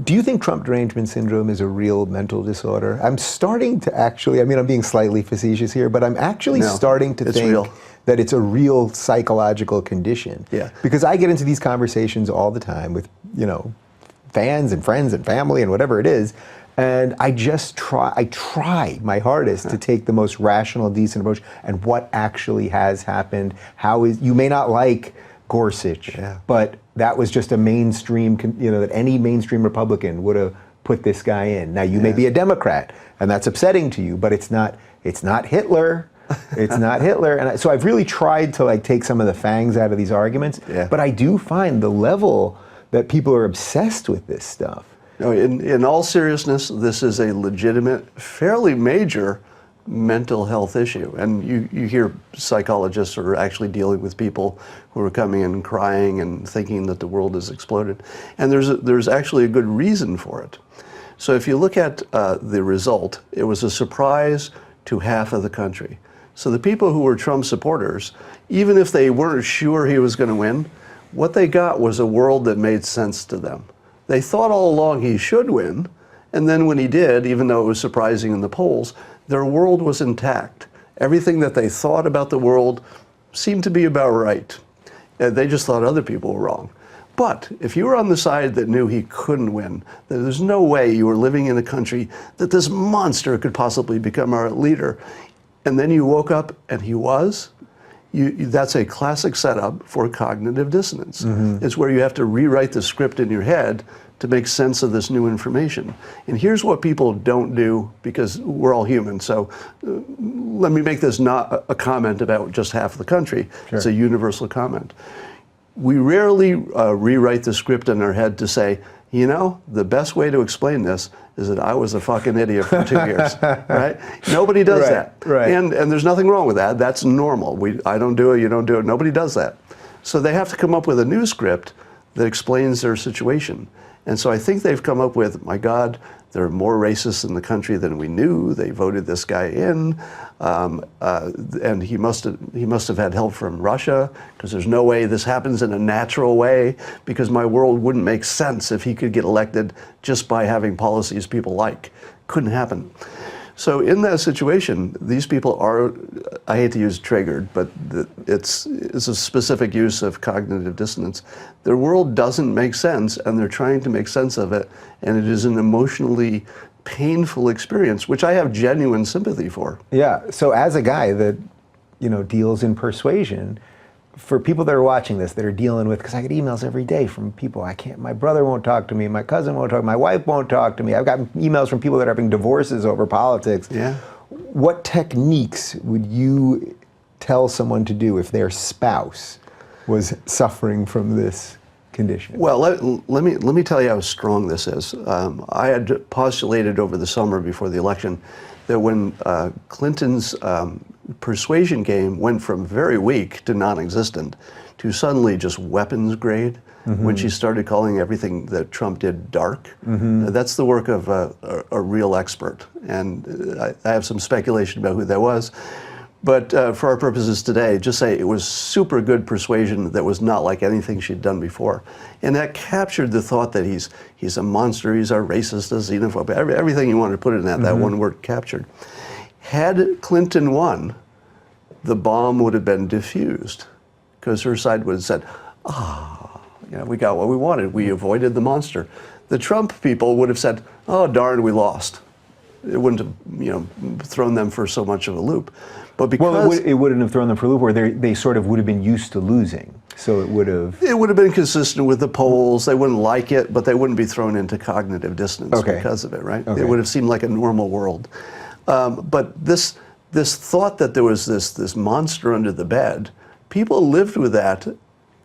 Do you think Trump derangement syndrome is a real mental disorder? I'm starting to actually, I mean, I'm being slightly facetious here, but I'm actually starting to think that it's a real psychological condition. Yeah. Because I get into these conversations all the time with, you know, fans and friends and family and whatever it is, and I try my hardest to take the most rational, decent approach, and what actually has happened. You may not like Gorsuch, but that was just a mainstream, you know, that any mainstream Republican would have put this guy in. Now you may be a Democrat, and that's upsetting to you, but it's not Hitler. It's not Hitler. And so I've really tried to like take some of the fangs out of these arguments, but I do find the level that people are obsessed with this stuff. No, in all seriousness, this is a legitimate, fairly major mental health issue. And you hear psychologists who are actually dealing with people who are coming in crying and thinking that the world has exploded. And there's actually a good reason for it. So if you look at the result, it was a surprise to half of the country. So the people who were Trump supporters, even if they weren't sure he was going to win, what they got was a world that made sense to them. They thought all along he should win, and then when he did, even though it was surprising in the polls, their world was intact. Everything that they thought about the world seemed to be about right. They just thought other people were wrong. But if you were on the side that knew he couldn't win, that there's no way you were living in a country that this monster could possibly become our leader, and then you woke up and he was, that's a classic setup for cognitive dissonance. It's where you have to rewrite the script in your head to make sense of this new information. And here's what people don't do, because we're all human. So let me make this not a comment about just half the country. It's a universal comment. We rarely rewrite the script in our head to say, you know, the best way to explain this is that I was a fucking idiot for 2 years, right? Nobody does that. And there's nothing wrong with that. That's normal. I don't do it, you don't do it. Nobody does that. So they have to come up with a new script that explains their situation. And so I think they've come up with, my God, there are more racists in the country than we knew. They voted this guy in, and he must have had help from Russia, because there's no way this happens in a natural way, because my world wouldn't make sense if he could get elected just by having policies people like. Couldn't happen. So in that situation, these people are, I hate to use triggered, but it's a specific use of cognitive dissonance. Their world doesn't make sense, and they're trying to make sense of it, and it is an emotionally painful experience, which I have genuine sympathy for. Yeah, so as a guy that, you know, deals in persuasion, for people that are watching this, that are dealing with, because I get emails every day from people, my brother won't talk to me, my cousin won't talk, my wife won't talk to me. I've got emails from people that are having divorces over politics. What techniques would you tell someone to do if their spouse was suffering from this condition? Well, let me tell you how strong this is. I had postulated over the summer before the election that when Clinton's persuasion game went from very weak to non-existent to suddenly just weapons grade, when she started calling everything that Trump did dark. That's the work of a real expert. And I have some speculation about who that was. But for our purposes today, just say it was super good persuasion that was not like anything she'd done before. And that captured the thought that he's a monster, he's a racist, a xenophobe, everything you wanted to put in that one word captured. Had Clinton won, the bomb would have been diffused, because her side would have said, we got what we wanted. We avoided the monster. The Trump people would have said, oh, darn, we lost. It wouldn't have, thrown them for so much of a loop. But because it wouldn't have thrown them for a loop, or they sort of would have been used to losing. So it would have been consistent with the polls. They wouldn't like it, but they wouldn't be thrown into cognitive dissonance because of it, right? It would have seemed like a normal world. But this thought that there was this monster under the bed, people lived with that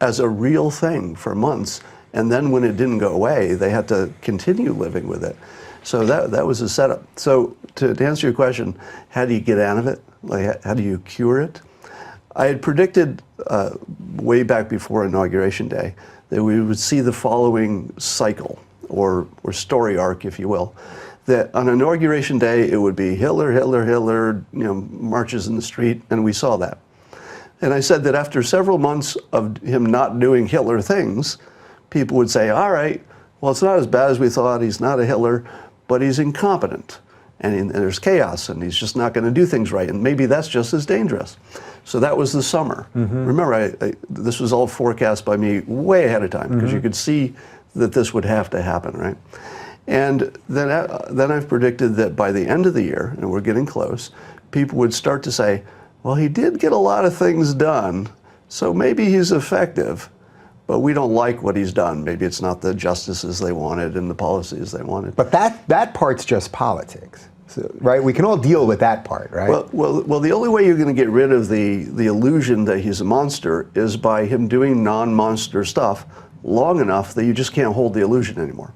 as a real thing for months. And then when it didn't go away, they had to continue living with it. So that was a setup. So to answer your question, how do you get out of it? Like, how do you cure it? I had predicted way back before Inauguration Day that we would see the following cycle, or story arc, if you will. That on Inauguration Day, it would be Hitler, Hitler, Hitler, marches in the street, and we saw that. And I said that after several months of him not doing Hitler things, people would say, all right, well, it's not as bad as we thought. He's not a Hitler, but he's incompetent. And there's chaos, and he's just not going to do things right. And maybe that's just as dangerous. So that was the summer. Remember, this was all forecast by me way ahead of time, because you could see that this would have to happen, right? And then I've predicted that by the end of the year, and we're getting close, people would start to say, well, he did get a lot of things done, so maybe he's effective, but we don't like what he's done. Maybe it's not the justices they wanted and the policies they wanted. But that part's just politics. So, right? We can all deal with that part, right? Well, the only way you're going to get rid of the illusion that he's a monster is by him doing non-monster stuff long enough that you just can't hold the illusion anymore.